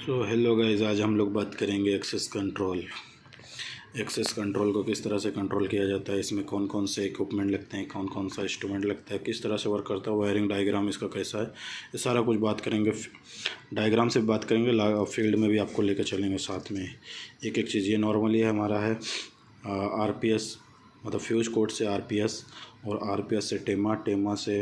So hello guys, आज हम लोग बात करेंगे एक्सेस कंट्रोल। एक्सेस कंट्रोल को किस तरह से कंट्रोल किया जाता है, इसमें कौन कौन से इक्विपमेंट लगते हैं, कौन कौन सा इंस्ट्रूमेंट लगता है, किस तरह से वर्क करता है, वायरिंग डायग्राम इसका कैसा है, ये सारा कुछ बात करेंगे। डायग्राम से बात करेंगे, फील्ड में भी आपको लेकर चलेंगे साथ में। एक एक चीज़ ये नॉर्मली हमारा है आरपीएस, मतलब फ्यूज कोड से आरपीएस, और आरपीएस से टेमा से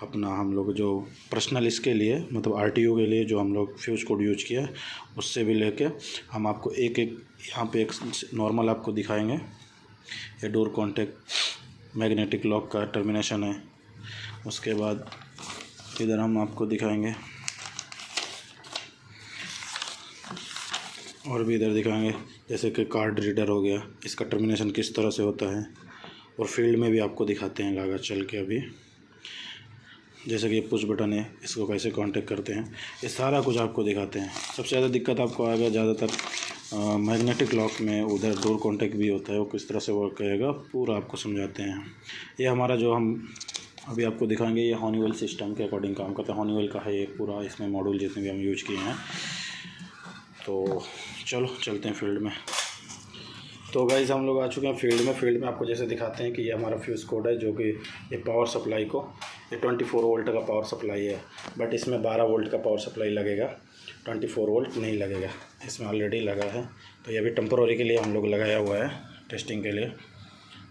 अपना हम लोग जो पर्सनल इसके लिए मतलब आरटीओ के लिए जो हम लोग फ्यूज कोड यूज किया है उससे भी लेके हम आपको एक एक यहाँ पे एक नॉर्मल आपको दिखाएंगे। ये डोर कॉन्टैक्ट मैग्नेटिक लॉक का टर्मिनेशन है। उसके बाद इधर हम आपको दिखाएंगे और भी इधर दिखाएंगे, जैसे कि कार्ड रीडर हो गया, इसका टर्मिनेशन किस तरह से होता है। और फील्ड में भी आपको दिखाते हैं लागा चल के अभी, जैसे कि ये पुश बटन है, इसको कैसे कांटेक्ट करते हैं, ये सारा कुछ आपको दिखाते हैं। सबसे ज़्यादा दिक्कत आपको आएगा ज़्यादातर मैग्नेटिक लॉक में, उधर डोर कांटेक्ट भी होता है, वो किस तरह से वर्क करेगा पूरा आपको समझाते हैं। ये हमारा जो हम अभी आपको दिखाएंगे ये हॉनीवेल सिस्टम के अकॉर्डिंग काम करता है। हॉनीवेल का है ये पूरा, इसमें मॉड्यूल जितने भी हम यूज किए हैं। तो चलो चलते हैं फील्ड में। तो गाइस हम लोग आ चुके हैं फील्ड में। फील्ड में आपको जैसे दिखाते हैं कि ये हमारा फ्यूज़ कोड है, जो कि ये पावर सप्लाई को, ये 24 वोल्ट का पावर सप्लाई है, बट इसमें 12 वोल्ट का पावर सप्लाई लगेगा, 24 वोल्ट नहीं लगेगा। इसमें ऑलरेडी लगा है, तो ये अभी टेम्पोररी के लिए हम लोग लगाया हुआ है टेस्टिंग के लिए।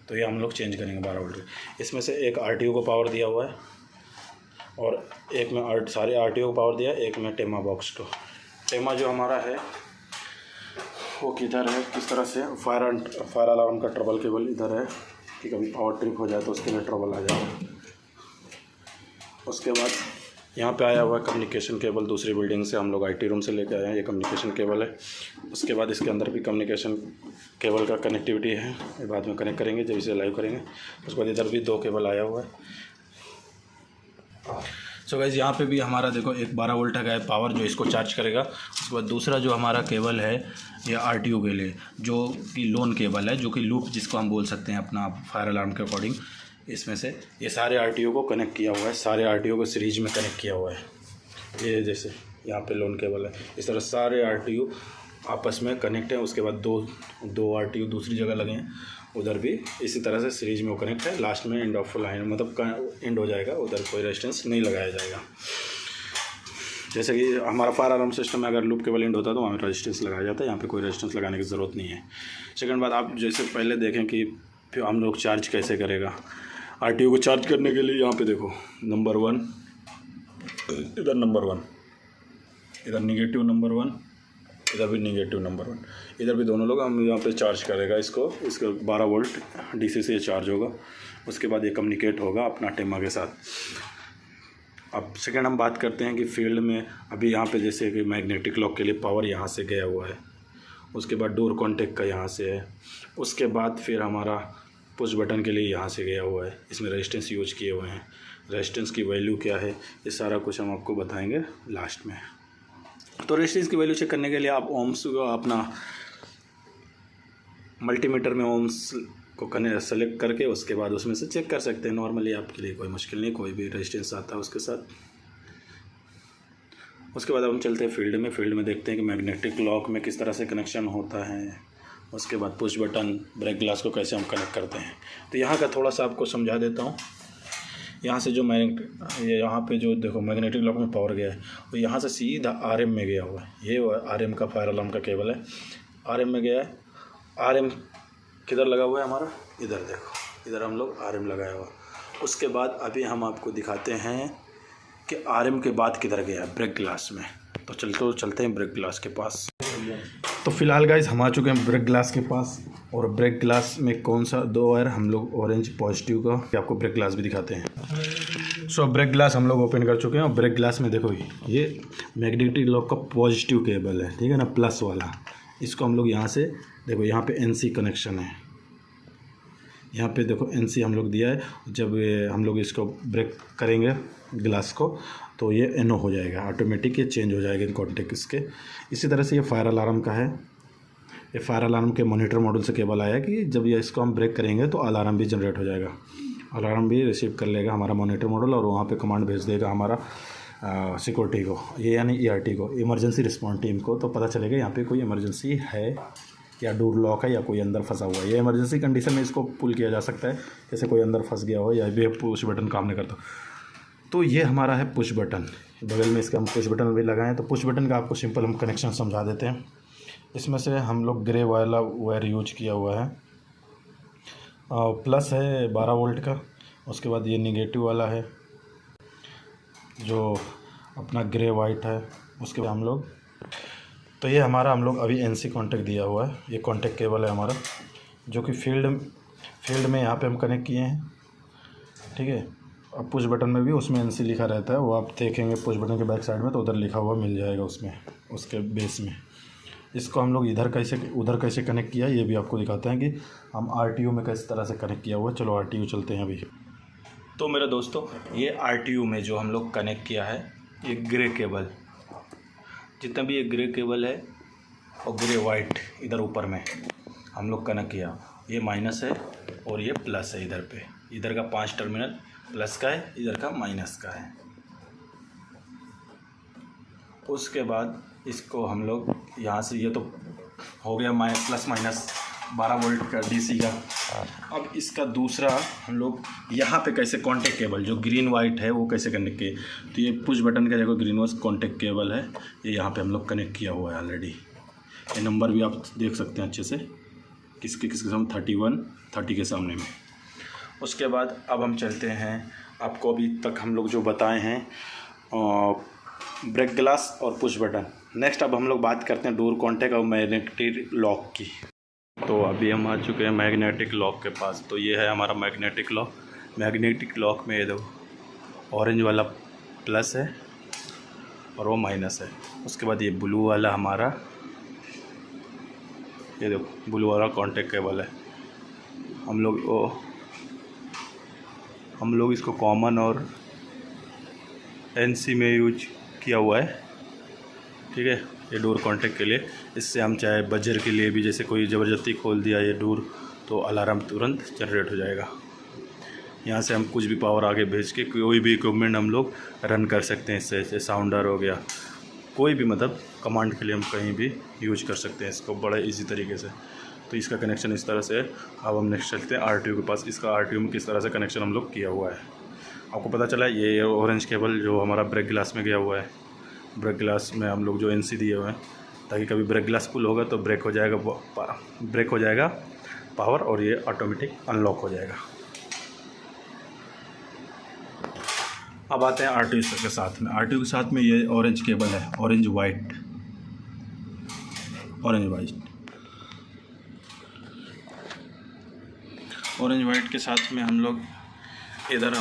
तो ये हम लोग चेंज करेंगे 12 वोल्ट। इसमें से एक आरटीओ को पावर दिया हुआ है और एक में सारे आरटीओ को पावर दिया, एक में टेमा बॉक्स को। टेमा जो हमारा है वो किधर है, किस तरह से फायर अलार्म का ट्रबल केबल इधर है कि कभी पावर ट्रिप हो जाए तो उसके लिए ट्रबल आ जाए। उसके बाद यहाँ पे आया हुआ है कम्युनिकेशन केबल, दूसरी बिल्डिंग से हम लोग आईटी रूम से लेकर आए हैं, ये कम्युनिकेशन केबल है। उसके बाद इसके अंदर भी कम्युनिकेशन केबल का कनेक्टिविटी है, ये बाद में कनेक्ट करेंगे जब इसे लाइव करेंगे। उसके बाद इधर भी 2 केबल आया हुआ है। सो गाइस यहाँ पे भी हमारा देखो एक 12 वोल्ट का है पावर, जो इसको चार्ज करेगा। उसके बाद दूसरा जो हमारा केबल है ये आरटीओ के लिए, जो कि लोन केबल है, जो कि लूप जिसको हम बोल सकते हैं अपना फायर अलार्म के अकॉर्डिंग। इसमें से ये सारे आरटीओ को कनेक्ट किया हुआ है, सारे आरटीओ को सीरीज में कनेक्ट किया हुआ है। ये जैसे यहाँ पे लोन केबल है, इस तरह सारे आरटीओ आपस में कनेक्ट है। उसके बाद दो आरटीओ दूसरी जगह लगे हैं, उधर भी इसी तरह से सीरीज में वो कनेक्ट है। लास्ट में एंड ऑफ लाइन मतलब एंड हो जाएगा, उधर कोई रेजिस्टेंस नहीं लगाया जाएगा। जैसे कि हमारा फायर अलार्म सिस्टम में अगर लूप केबल एंड होता है तो वहाँ रेजिस्टेंस लगाया जाता है, यहाँ पे कोई रेजिस्टेंस लगाने की ज़रूरत नहीं है। सेकंड बात, आप जैसे पहले देखें कि फिर हम लोग चार्ज कैसे करेगा। आरटीओ को चार्ज करने के लिए यहाँ पे देखो नंबर 1, इधर नंबर 1, इधर निगेटिव नंबर 1, इधर भी निगेटिव नंबर 1, इधर भी दोनों लोग हम यहाँ पे चार्ज करेगा इसको 12 वोल्ट डीसी से चार्ज होगा। उसके बाद ये कम्युनिकेट होगा अपना टेमा के साथ। अब सेकंड हम बात करते हैं कि फील्ड में अभी यहाँ पे जैसे कि मैग्नेटिक लॉक के लिए पावर यहाँ से गया हुआ है, उसके बाद डोर कॉन्टैक्ट का यहाँ से है, उसके बाद फिर हमारा पुश बटन के लिए यहाँ से गया हुआ है। इसमें रेजिस्टेंस यूज किए हुए हैं, रेजिस्टेंस की वैल्यू क्या है ये सारा कुछ हम आपको बताएंगे लास्ट में। तो रेजिस्टेंस की वैल्यू चेक करने के लिए आप ओम्स को अपना मल्टीमीटर में ओम्स को सेलेक्ट करके उसके बाद उसमें से चेक कर सकते हैं। नॉर्मली आपके लिए कोई मुश्किल नहीं, कोई भी रेजिस्टेंस आता है उसके साथ। उसके बाद हम चलते हैं फील्ड में। फील्ड में देखते हैं कि मैग्नेटिक लॉक में किस तरह से कनेक्शन होता है। उसके बाद पुश बटन, ब्रेक ग्लास को कैसे हम कनेक्ट करते हैं। तो यहाँ का थोड़ा सा आपको समझा देता हूँ। यहाँ से जो ये यहाँ पे जो देखो मैग्नेटिक लॉक में पावर गया है, वो यहाँ से सीधा आरएम में गया हुआ है। ये आरएम का फायर अलार्म का केबल है, आरएम में गया है। आरएम किधर लगा हुआ है हमारा, इधर देखो, इधर हम लोग आरएम लगाया हुआ। उसके बाद अभी हम आपको दिखाते हैं कि आरएम के बाद किधर गया है, ब्रेक ग्लास में। तो चलते हैं ब्रेक ग्लास के पास। तो फिलहाल गाइस हम आ चुके हैं ब्रेक ग्लास के पास, और ब्रेक ग्लास में कौन सा 2 वायर हम लोग ऑरेंज पॉजिटिव का आपको ब्रेक ग्लास भी दिखाते हैं। सो ब्रेक ग्लास हम लोग ओपन कर चुके हैं, और ब्रेक ग्लास में देखो ये मैग्नेटिक लॉक का पॉजिटिव केबल है, ठीक है ना, प्लस वाला। इसको हम लोग यहाँ से देखो, यहाँ पे एनसी कनेक्शन है, यहाँ पे देखो एनसी हम लोग दिया है। जब हम लोग इसको ब्रेक करेंगे ग्लास को तो ये एनो हो जाएगा, ऑटोमेटिक ये चेंज हो जाएगा कॉन्टेक्ट इसके। इसी तरह से ये फायर अलार्म का है, ये फायर अलार्म के मॉनिटर मॉड्यूल से केबल आया कि जब ये इसको हम ब्रेक करेंगे तो अलार्म भी जनरेट हो जाएगा, अलार्म भी रिसीव कर लेगा हमारा मॉनिटर मॉड्यूल, और वहाँ पे कमांड भेज देगा हमारा सिक्योरिटी को, ये यानी ERT को, इमरजेंसी रिस्पॉन्स टीम को, तो पता चलेगा यहाँ पे कोई इमरजेंसी है या डोर लॉक है या कोई अंदर फंसा हुआ है। ये इमरजेंसी कंडीशन में इसको पुल किया जा सकता है, जैसे कोई अंदर फंस गया हो या भी पुश बटन काम नहीं करता। तो ये हमारा है पुश बटन, बगल में इसका हम पुश बटन भी लगाएं। तो पुश बटन का आपको सिंपल हम कनेक्शन समझा देते हैं। इसमें से हम लोग ग्रे वाला वायर यूज किया हुआ है, प्लस है 12 वोल्ट का। उसके बाद ये निगेटिव वाला है जो अपना ग्रे वाइट है। उसके बाद हम लोग, तो ये हमारा हम लोग अभी NC कॉन्टैक्ट दिया हुआ है, ये कॉन्टैक्ट केबल है हमारा, जो कि फील्ड में यहाँ पे हम कनेक्ट किए हैं, ठीक है। अब पुश बटन में भी उसमें NC लिखा रहता है, वो आप देखेंगे पुश बटन के बैक साइड में, तो उधर लिखा हुआ मिल जाएगा उसमें, उसके बेस में। इसको हम लोग उधर कैसे कनेक्ट किया ये भी आपको दिखाते हैं कि हम RTU में किस तरह से कनेक्ट किया हुआ है। चलो RTU चलते हैं अभी। तो मेरे दोस्तों, ये RTU में जो हम लोग कनेक्ट किया है, ये ग्रे केबल, जितना भी ये ग्रे केबल है और ग्रे वाइट इधर ऊपर में हम लोग कनेक्ट किया, ये माइनस है और ये प्लस है। इधर पे, इधर का 5 टर्मिनल प्लस का है, इधर का माइनस का है। उसके बाद इसको हम लोग यहाँ से, ये तो हो गया प्लस माइनस 12 वोल्ट का DC का। अब इसका दूसरा हम लोग यहाँ पे कैसे कॉन्टैक्ट केबल जो ग्रीन वाइट है वो कैसे कनेक्ट किए, तो ये पुश बटन का देखो ग्रीन वाइट कॉन्टैक्ट केबल है, ये यहाँ पे हम लोग कनेक्ट किया हुआ है ऑलरेडी। ये नंबर भी आप देख सकते हैं अच्छे से, किसके सामने 31 30 के सामने में। उसके बाद अब हम चलते हैं, आपको अभी तक हम लोग जो बताए हैं ब्रेक ग्लास और पुश बटन। नेक्स्ट अब हम लोग बात करते हैं डोर कॉन्टैक्ट और मैग्नेटिक लॉक की। तो अभी हम आ चुके हैं मैग्नेटिक लॉक के पास। तो ये है हमारा मैग्नेटिक लॉक। मैग्नेटिक लॉक में ये देखो ऑरेंज वाला प्लस है और वो माइनस है। उसके बाद ये ब्लू वाला हमारा, ये देखो ब्लू वाला कॉन्टैक्ट केबल है। हम लोग इसको कॉमन और NC में यूज किया हुआ है, ठीक है, ये डोर कॉन्टैक्ट के लिए। इससे हम चाहे बजर के लिए भी, जैसे कोई ज़बरदस्ती खोल दिया ये डोर, तो अलार्म तुरंत जनरेट हो जाएगा। यहाँ से हम कुछ भी पावर आगे भेज के कोई भी इक्विपमेंट हम लोग रन कर सकते हैं इससे, जैसे साउंडर हो गया, कोई भी मतलब कमांड के लिए हम कहीं भी यूज कर सकते हैं इसको बड़े इजी तरीके से। तो इसका कनेक्शन इस तरह से है। अब हम नेक्स्ट चलते हैं RTU के पास। इसका RTU में किस तरह से कनेक्शन हम लोग किया हुआ है आपको पता चला। ये ऑरेंज केबल जो हमारा ब्रेक ग्लास में गया हुआ है, ब्रेक ग्लास में हम लोग जो NC दिए हुए हैं, ताकि कभी ब्रेक ग्लास फुल होगा तो ब्रेक हो जाएगा पावर, और ये ऑटोमेटिक अनलॉक हो जाएगा। अब आते हैं RTU के साथ में। RTU के साथ में ये ऑरेंज केबल है, ऑरेंज वाइट के साथ में हम लोग इधर एक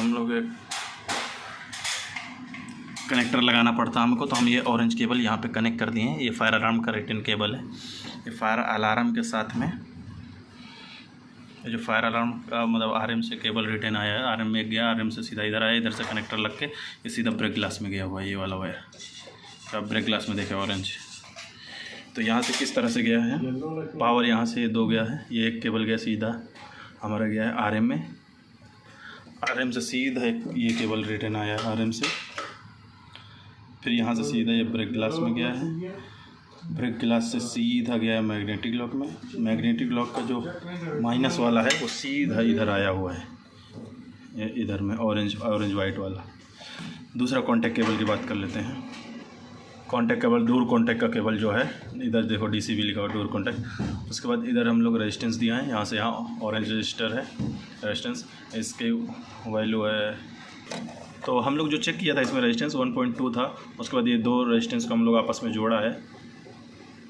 कनेक्टर लगाना पड़ता हमको, तो हम ये ऑरेंज केबल यहाँ पे कनेक्ट कर दिए हैं। ये फायर अलार्म का रिटर्न केबल है। ये फायर अलार्म के साथ में ये जो फायर अलार्म का मतलब RM से केबल रिटर्न आया है, RM में गया, RM से सीधा इधर आया, इधर से कनेक्टर लग के ये सीधा ब्रेक ग्लास में गया हुआ है। ये वाला वायर आप ब्रेक ग्लास में देखे ऑरेंज। तो यहाँ से किस तरह से गया है पावर, यहाँ से 2 गया है, ये एक केबल गया सीधा हमारा गया है RM में, RM से सीधा ये केबल रिटर्न आया है RM से, फिर यहाँ से सीधा ये ब्रेक ग्लास में गया है, ब्रेक ग्लास से सीधा गया है मैग्नेटिक लॉक में। मैग्नेटिक लॉक का जो माइनस वाला है वो सीधा इधर आया हुआ है, ये इधर में ऑरेंज वाइट वाला। दूसरा कॉन्टैक्ट केबल की बात कर लेते हैं। कॉन्टैक्ट केबल, डोर कॉन्टैक्ट का केबल जो है, इधर देखो DC भी लिखा हुआ डोर कॉन्टैक्ट। उसके बाद इधर हम लोग रेजिस्टेंस दिया है, यहाँ से यहाँ ऑरेंज रजिस्टर है रेजिस्टेंस, इसके वैल्यू है, तो हम लोग जो चेक किया था इसमें रेजिस्टेंस 1.2 था। उसके बाद ये 2 रेजिस्टेंस को हम लोग आपस में जोड़ा है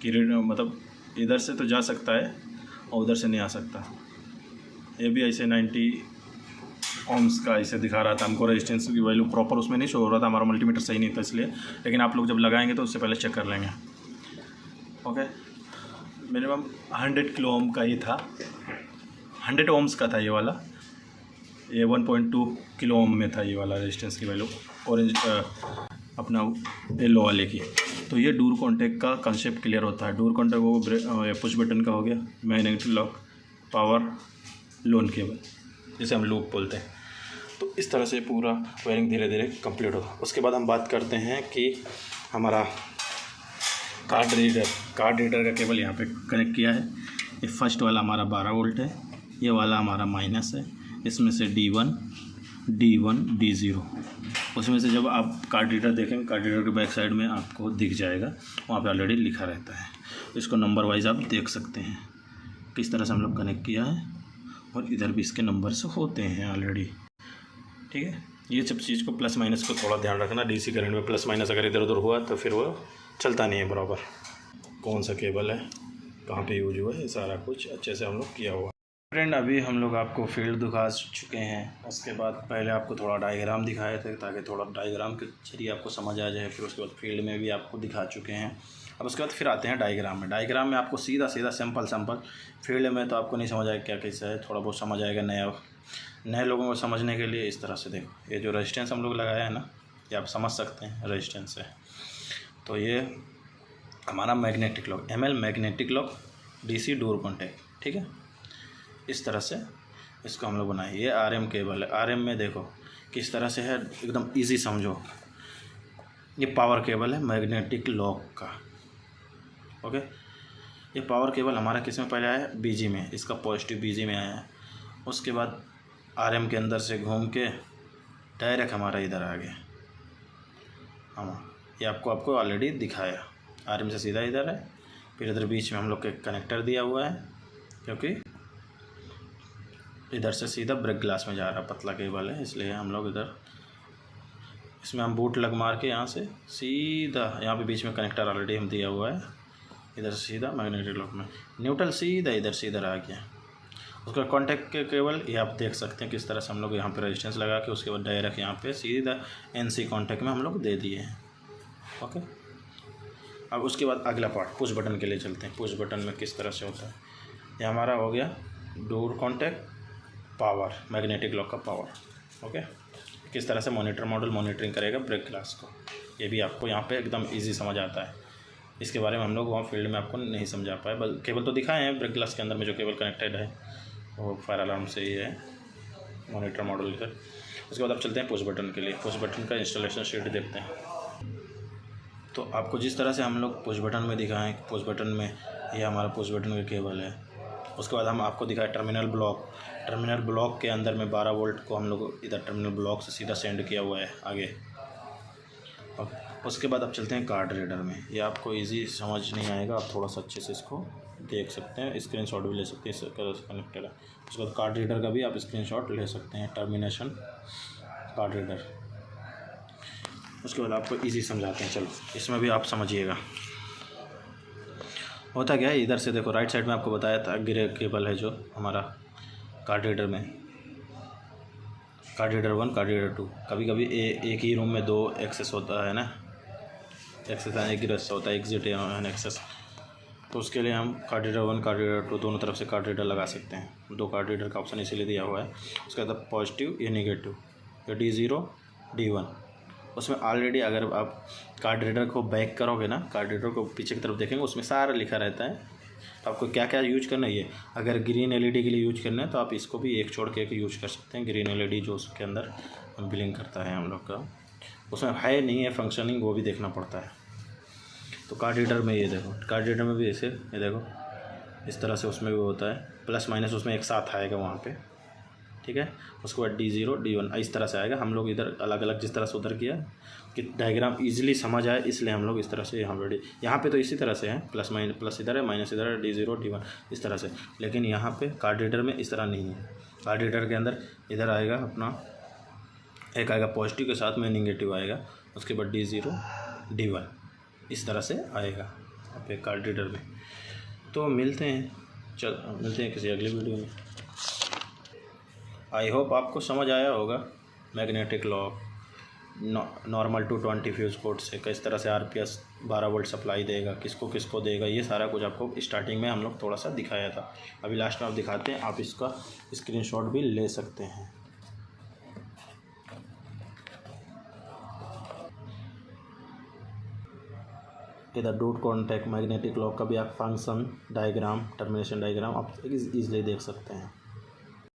कि मतलब इधर से तो जा सकता है और उधर से नहीं आ सकता। ये भी ऐसे 90 ओम्स का ऐसे दिखा रहा था हमको, रेजिस्टेंस की वैल्यू प्रॉपर उसमें नहीं शो हो रहा था, हमारा मल्टीमीटर सही नहीं था इसलिए, लेकिन आप लोग जब लगाएंगे तो उससे पहले चेक कर लेंगे। ओके, मिनिमम 100 किलो ओम का ही था, 100 ओम्स का था ये वाला, ये 1.2 किलो ओम में था ये वाला रेजिस्टेंस की वैल्यू ऑरेंज अपना येलो वाले की। तो ये डोर कॉन्टैक्ट का कंसेप्ट क्लियर होता है। डोर कॉन्टैक्ट वो पुश बटन का हो गया, magnetic lock, power, loan cable, जिसे हम लूप बोलते हैं। तो इस तरह से पूरा वायरिंग धीरे धीरे कंप्लीट होगा। उसके बाद हम बात करते हैं कि हमारा कार्ड रीडर का केबल यहाँ पे कनेक्ट किया है। ये फर्स्ट वाला हमारा 12 वोल्ट है, ये वाला हमारा माइनस है। इसमें से D1, D0, उसमें से जब आप कार्ड रीडर देखेंगे, कार्ड रीडर के बैक साइड में आपको दिख जाएगा, वहाँ पे ऑलरेडी लिखा रहता है। इसको नंबर वाइज आप देख सकते हैं किस तरह से हम लोग कनेक्ट किया है, और इधर भी इसके नंबर्स होते हैं ऑलरेडी। ठीक है, ये सब चीज़ को प्लस माइनस को थोड़ा ध्यान रखना। DC करंट में प्लस माइनस अगर इधर उधर हुआ तो फिर वो चलता नहीं है बराबर। कौन सा केबल है, कहाँ पे यूज हुआ है, सारा कुछ अच्छे से हम लोग किया हुआ। फ्रेंड, अभी हम लोग आपको फील्ड दिखा चुके हैं। उसके बाद पहले आपको थोड़ा डायग्राम दिखाए थे ताकि थोड़ा डायग्राम के जरिए आपको समझ आ जाए। फिर उसके बाद फील्ड में भी आपको दिखा चुके हैं। अब उसके बाद फिर आते हैं डायग्राम में। डायग्राम में आपको सीधा सिंपल। फील्ड में तो आपको नहीं समझ आएगा क्या कैसा है, थोड़ा बहुत समझ आएगा नए लोगों को समझने के लिए। इस तरह से देखो, ये जो रेजिस्टेंस हम लोग लगाया है ना, ये आप समझ सकते हैं रेजिस्टेंस है। तो ये हमारा magnetic lock, ML magnetic lock DC door contact. ठीक है, इस तरह से इसको हम लोग बनाए। ये RM केबल है। RM में देखो किस तरह से है, एकदम इजी समझो। ये पावर केबल है मैग्नेटिक लॉक का। ओके, ये पावर केबल हमारा किस में पहले आया है, BG में। इसका पॉजिटिव BG में आया है। उसके बाद RM के अंदर से घूम के डायरेक्ट हमारा इधर आ गया। ये आपको ऑलरेडी दिखाया। RM से सीधा इधर है, फिर इधर बीच में हम लोग के कनेक्टर दिया हुआ है, क्योंकि इधर से सीधा ब्रेक ग्लास में जा रहा। पतला केबल है इसलिए हम लोग इधर, इसमें हम बूट लग मार के यहाँ से सीधा, यहाँ पे बीच में कनेक्टर ऑलरेडी हम दिया हुआ है। इधर से सीधा मैग्नेटिक लॉक में न्यूट्रल सीधा इधर आ गया। उसका कॉन्टैक्ट के केबल ये आप देख सकते हैं किस तरह से हम लोग यहाँ पे रेजिस्टेंस लगा के, उसके बाद डायरेक्ट यहाँ पे सीधा NC कॉन्टैक्ट में हम लोग दे दिए हैं। ओके, अब उसके बाद अगला पार्ट पुश बटन के लिए चलते हैं। पुश बटन में किस तरह से होता है, ये हमारा हो गया door contact power, magnetic lock का पावर। ओके, किस तरह से मॉनिटरिंग करेगा ब्रेक ग्लास को, ये भी आपको यहाँ पे एकदम इजी समझ आता है। इसके बारे में हम लोग वहाँ फील्ड में आपको नहीं समझा पाए, बस केबल तो दिखाए हैं। ब्रेक ग्लास के अंदर में जो केबल कनेक्टेड है वो फायर अलार्म से ही है, मॉनिटर मॉडल इधर। उसके बाद आप चलते हैं पुश बटन के लिए। पुश बटन का इंस्टॉलेशन शीट देखते हैं। तो आपको जिस तरह से हम लोग पुश बटन में दिखाएं, पुश बटन में ये हमारा पुश बटन का केबल है। उसके बाद हम आपको दिखाएं टर्मिनल ब्लॉक के अंदर में 12 वोल्ट को हम लोग इधर टर्मिनल ब्लॉक से सीधा सेंड किया हुआ है आगे। उसके बाद आप चलते हैं कार्ड रीडर में। ये आपको इजी समझ नहीं आएगा, आप थोड़ा सा अच्छे से इसको देख सकते हैं, स्क्रीनशॉट भी ले सकते हैं। इस तरह से कनेक्टेड है। उसके बाद कार्ड रीडर का भी आप स्क्रीनशॉट ले सकते हैं, टर्मिनेशन कार्ड रीडर। उसके बाद आपको इजी समझाते हैं, चलो इसमें भी आप समझिएगा। होता क्या है, इधर से देखो राइट साइड में आपको बताया था ग्रे केबल है जो हमारा कार्ड रीडर में, कार्ड रीडर 1, कार्ड रीडर 2। कभी कभी एक ही रूम में 2 एक्सेस होता है ना, एक्सेस एक ही होता है, एग्जिट एक्सेस। तो उसके लिए हम कार्ड रीडर 1, कार्ड रीडर 2 दोनों तरफ से कार्ड रीडर लगा सकते हैं। 2 कार्ड रीडर का ऑप्शन इसीलिए दिया हुआ है। उसके बाद पॉजिटिव या नेगेटिव, या D0 D1। उसमें ऑलरेडी अगर आप कार्ड रीडर को बैक करोगे ना, कार्ड रीडर को पीछे की तरफ देखेंगे, उसमें सारा लिखा रहता है। तो आपको क्या क्या यूज करना है, ये अगर ग्रीन LED के लिए यूज करना है तो आप इसको भी एक छोड़ के एक यूज कर सकते हैं। ग्रीन LED जो उसके अंदर बिलिंग करता है हम लोग का, उसमें है नहीं है फंक्शनिंग, वो भी देखना पड़ता है। तो कार्ड रीडर में ये देखो, कार्ड रीडर में भी ऐसे ये देखो इस तरह से उसमें भी होता है, प्लस माइनस उसमें एक साथ आएगा वहाँ पे। ठीक है, उसके बाद D0 D1 इस तरह से आएगा। हम लोग इधर अलग अलग जिस तरह से उधर किया कि डायग्राम इजीली समझ आए, इसलिए हम लोग इस तरह से यहाँ पे तो इसी तरह से है, प्लस माइनस, प्लस इधर है, माइनस इधर है, D0 D1 इस तरह से। लेकिन यहाँ पे कार्ड रीडर में इस तरह नहीं है। कार्ड रीडर के अंदर इधर आएगा अपना एक आएगा पॉजिटिव के साथ में नेगेटिव आएगा, उसके बाद D0 D1 इस तरह से आएगा आप एक कार्ड रीडर में। तो मिलते हैं किसी अगली वीडियो में। आई होप आपको समझ आया होगा magnetic lock normal 220 fuse port से किस तरह से RPS 12 वोल्ट सप्लाई देगा, किसको देगा, ये सारा कुछ आपको स्टार्टिंग में हम लोग थोड़ा सा दिखाया था। अभी लास्ट में आप दिखाते हैं, आप इसका स्क्रीनशॉट भी ले सकते हैं। इधर डॉट कॉन्टैक्ट मैग्नेटिक लॉक का भी आप फंक्शन डायग्राम, टर्मिनेशन डायग्राम आप इजीली देख सकते हैं।